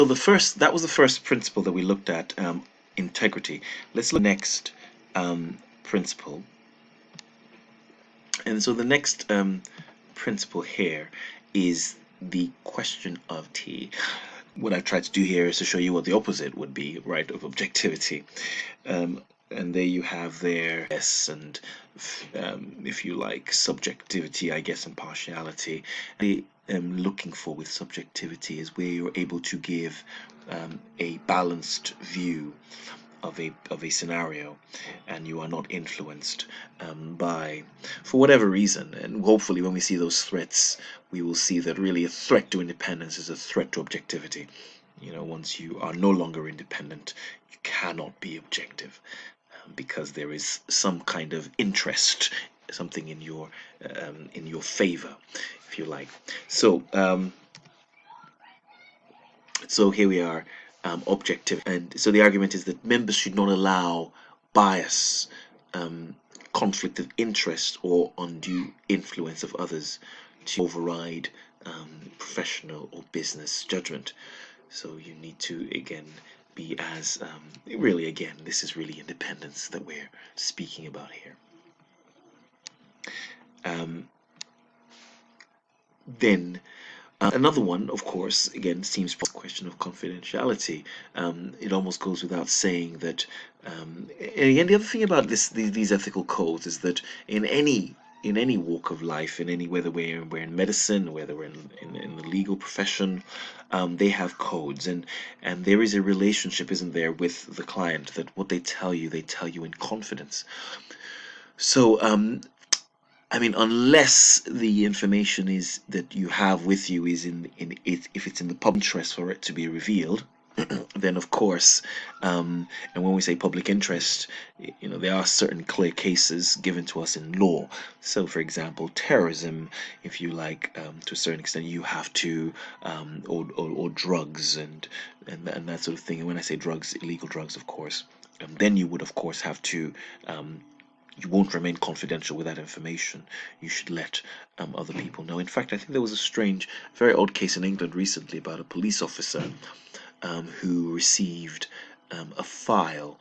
So that was the first principle that we looked at, integrity. Let's look at the next principle. And so the next principle here is the question of T. What I've tried to do here is to show you what the opposite would be, right, of objectivity. And there you have there yes, and if you like, subjectivity, I guess, and partiality. The looking for with subjectivity is where you're able to give a balanced view of a scenario, and you are not influenced by, for whatever reason. And hopefully when we see those threats, we will see that really a threat to independence is a threat to objectivity. Once you are no longer independent, you cannot be objective, because there is some kind of interest, something in your favor, if you like. So here we are, objective. And so the argument is that members should not allow bias, conflict of interest, or undue influence of others to override professional or business judgment. So you need to, again, be as, really, again, this is really independence that we're speaking about here. Then another one, of course, again, seems a question of confidentiality. It almost goes without saying that, and again, the other thing about these ethical codes is that in any walk of life, whether we're in medicine, whether we're in the legal profession, they have codes, and there is a relationship, isn't there, with the client, that what they tell you in confidence. So I mean, unless the information is that you have with you is in it, if it's in the public interest for it to be revealed, then of course, and when we say public interest, there are certain clear cases given to us in law. So, for example, terrorism, if you like, to a certain extent, you have to, or drugs and that sort of thing. And when I say drugs, illegal drugs, of course, then you would of course have to. You won't remain confidential with that information. You should let other people know. In fact, I think there was a strange, very odd case in England recently about a police officer who received a file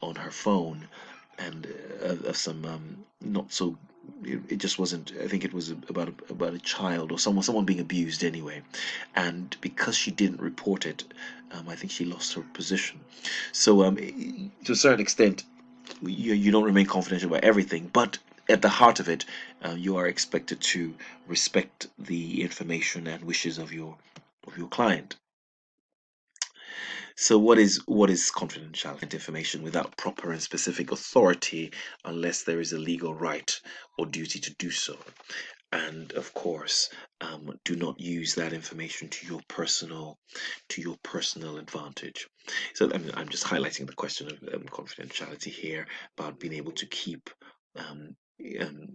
on her phone, and of some not so. It just wasn't. I think it was about a child or someone being abused anyway, and because she didn't report it, I think she lost her position. So to a certain extent, you don't remain confidential about everything, but at the heart of it, you are expected to respect the information and wishes of your client. So what is confidential information without proper and specific authority, unless there is a legal right or duty to do so? And of course, do not use that information to your personal advantage. So I'm just highlighting the question of confidentiality here, about being able to keep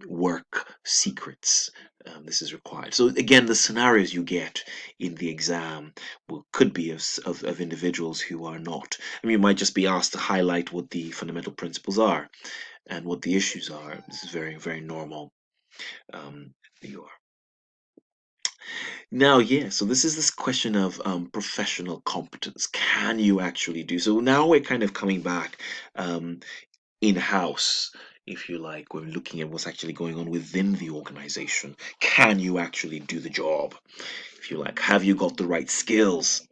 work secrets. This is required. So again, the scenarios you get in the exam could be of individuals who are not. I mean, you might just be asked to highlight what the fundamental principles are and what the issues are. This is very, very normal. You are. Now, yeah, so this question of professional competence. Can you actually do so? Now we're kind of coming back in-house, if you like. We're looking at what's actually going on within the organization. Can you actually do the job? If you like, have you got the right skills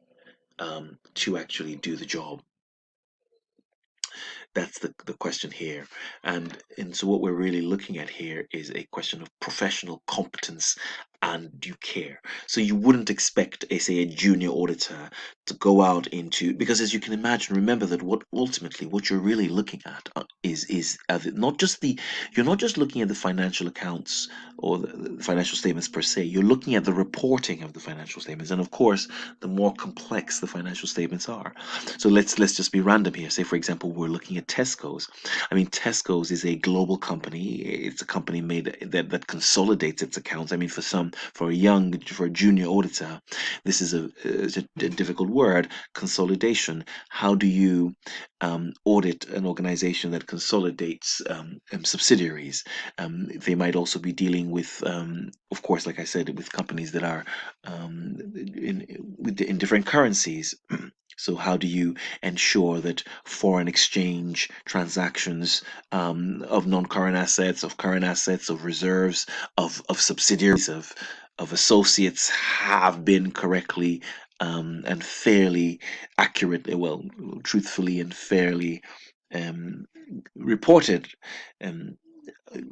to actually do the job? That's the question here. And so what we're really looking at here is a question of professional competence and due care. So you wouldn't expect, say, a junior auditor to go out into, because as you can imagine, remember that what you're really looking at is not just you're not just looking at the financial accounts or the financial statements per se. You're looking at the reporting of the financial statements, and of course, the more complex the financial statements are. So let's just be random here. Say, for example, we're looking at Tesco's. I mean, Tesco's is a global company. It's a company made that consolidates its accounts. I mean, for a junior auditor, this is a difficult word, consolidation. How do you audit an organization that consolidates subsidiaries? They might also be dealing with, of course, like I said, with companies that are in different currencies. So how do you ensure that foreign exchange transactions of non-current assets, of current assets, of reserves, of subsidiaries, of associates have been correctly and fairly accurately, well, truthfully and fairly um, reported? Um,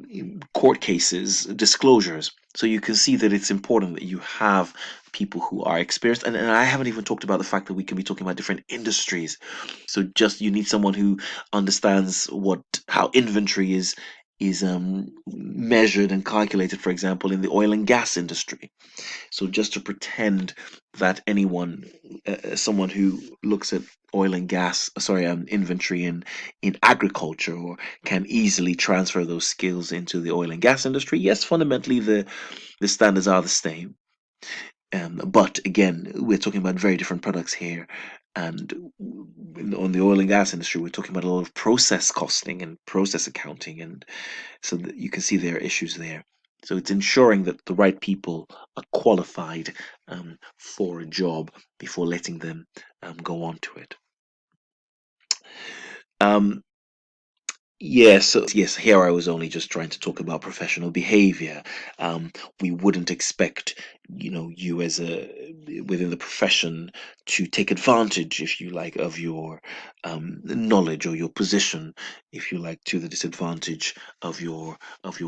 in court cases, disclosures. So you can see that it's important that you have people who are experienced. And I haven't even talked about the fact that we can be talking about different industries. So just you need someone who understands how inventory is measured and calculated, for example, in the oil and gas industry. So just to pretend that someone who looks at oil and gas, sorry, inventory in agriculture, or can easily transfer those skills into the oil and gas industry. Yes, fundamentally the standards are the same, but again, we're talking about very different products here. And on the oil and gas industry, we're talking about a lot of process costing and process accounting, and so that you can see there are issues there. So it's ensuring that the right people are qualified for a job before letting them go on to it. Um, Yes, yes, here I was only just trying to talk about professional behavior. We wouldn't expect, you as within the profession to take advantage, if you like, of your knowledge or your position, if you like, to the disadvantage of your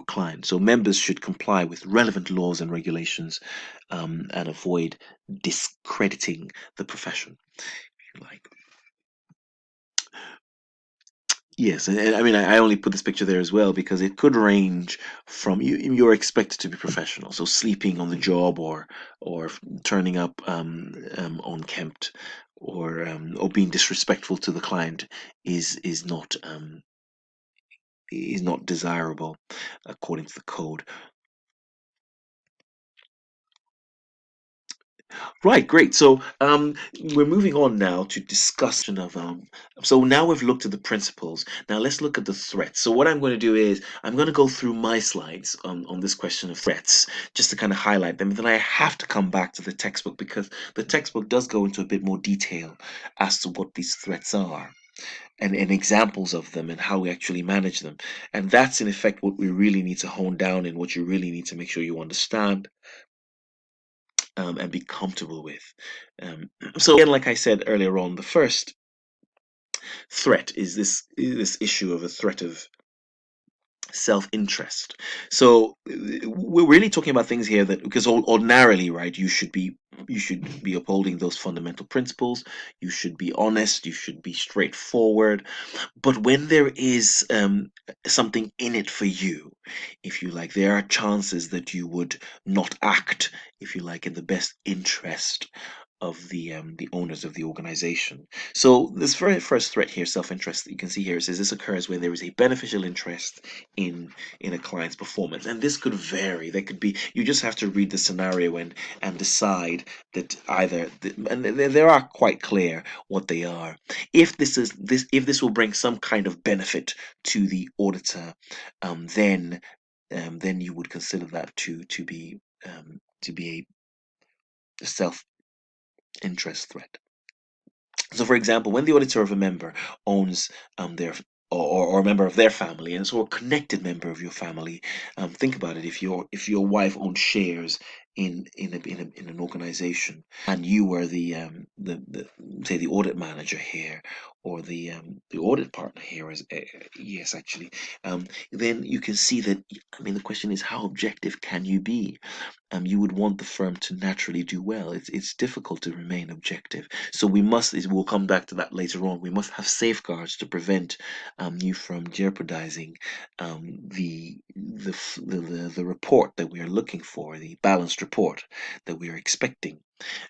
client. So members should comply with relevant laws and regulations, and avoid discrediting the profession, if you like. Yes, and I mean, I only put this picture there as well because it could range from you're expected to be professional, so sleeping on the job, or turning up unkempt, or being disrespectful to the client is not desirable according to the code. Right, great. So we're moving on now to discussion of so now we've looked at the principles. Now let's look at the threats. So what I'm going to do is I'm going to go through my slides on this question of threats, just to kind of highlight them. And then I have to come back to the textbook because the textbook does go into a bit more detail as to what these threats are, and examples of them, and how we actually manage them. And that's in effect what we really need to hone down in, what you really need to make sure you understand, and be comfortable with. So again, like I said earlier on, the first threat is this issue of a threat of self-interest. So we're really talking about things here that, because ordinarily, right, you should be upholding those fundamental principles. You should be honest. You should be straightforward. But when there is something in it for you, if you like, there are chances that you would not act, if you like, in the best interest of the owners of the organization. So this very first threat here, self-interest, that you can see here, says this occurs when there is a beneficial interest in a client's performance, and this could vary. There could be, you just have to read the scenario and decide that and there are quite clear what they are. If this will bring some kind of benefit to the auditor, then you would consider that to be a self-interest threat. So, for example, when the auditor of a member owns their or a member of their family, and so a connected member of your family, think about it. If your wife owns shares in an organization, and you were the say the audit manager here, or the audit partner here, as yes, actually, then you can see that. I mean, the question is, how objective can you be? You would want the firm to naturally do well. It's difficult to remain objective. So we'll come back to that later on. We must have safeguards to prevent you from jeopardizing the report that we are looking for, the balanced report that we are expecting.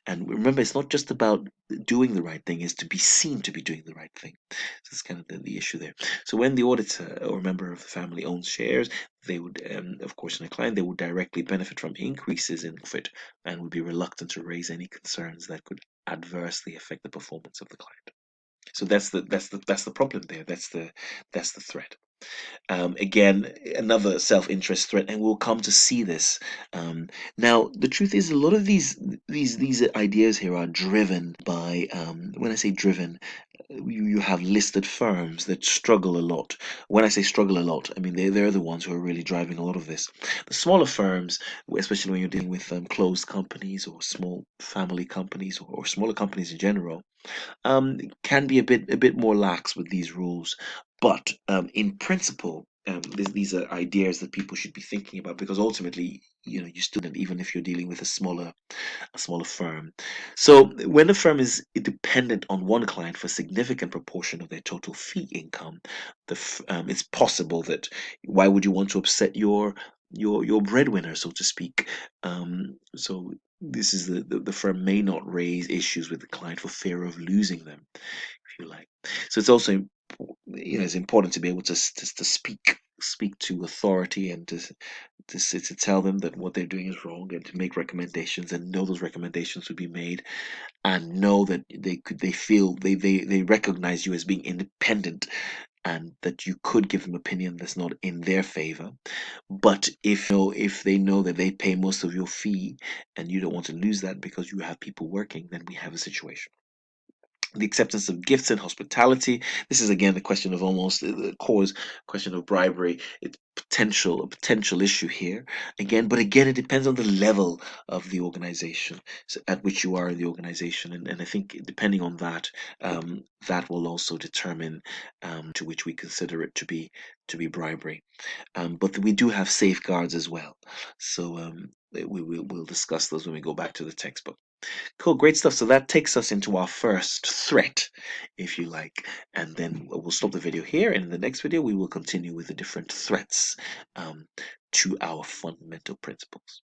And remember, it's not just about doing the right thing; is to be seen to be doing the right thing. So that's kind of the issue there. So when the auditor or member of the family owns shares, they would, of course, in a client, they would directly benefit from increases in profit, and would be reluctant to raise any concerns that could adversely affect the performance of the client. So that's the problem there. That's the threat. Again, another self-interest threat, and we'll come to see this. Now, the truth is, a lot of these ideas here are driven by. When I say driven, you have listed firms that struggle a lot. When I say struggle a lot, I mean they're the ones who are really driving a lot of this. The smaller firms, especially when you're dealing with closed companies or small family companies or smaller companies in general, can be a bit more lax with these rules, but in principle, these are ideas that people should be thinking about because ultimately, you still, even if you're dealing with a smaller firm. So when a firm is dependent on one client for a significant proportion of their total fee income, it's possible that why would you want to upset your breadwinner, so to speak? So this is the firm may not raise issues with the client for fear of losing them, if you like. So it's also it's important to be able to speak to authority and to tell them that what they're doing is wrong and to make recommendations and know those recommendations would be made and know that they recognize you as being independent and that you could give them opinion that's not in their favor. But if they know that they pay most of your fee and you don't want to lose that because you have people working, then we have a situation. The acceptance of gifts and hospitality. This is again the question of almost the cause question of bribery. It's a potential issue here again, but again, it depends on the level of the organization, at which you are in the organization, and I think depending on that, that will also determine to which we consider it to be bribery. But we do have safeguards as well, so we'll discuss those when we go back to the textbook. Cool, great stuff. So that takes us into our first threat, if you like. And then we'll stop the video here. And in the next video, we will continue with the different threats to our fundamental principles.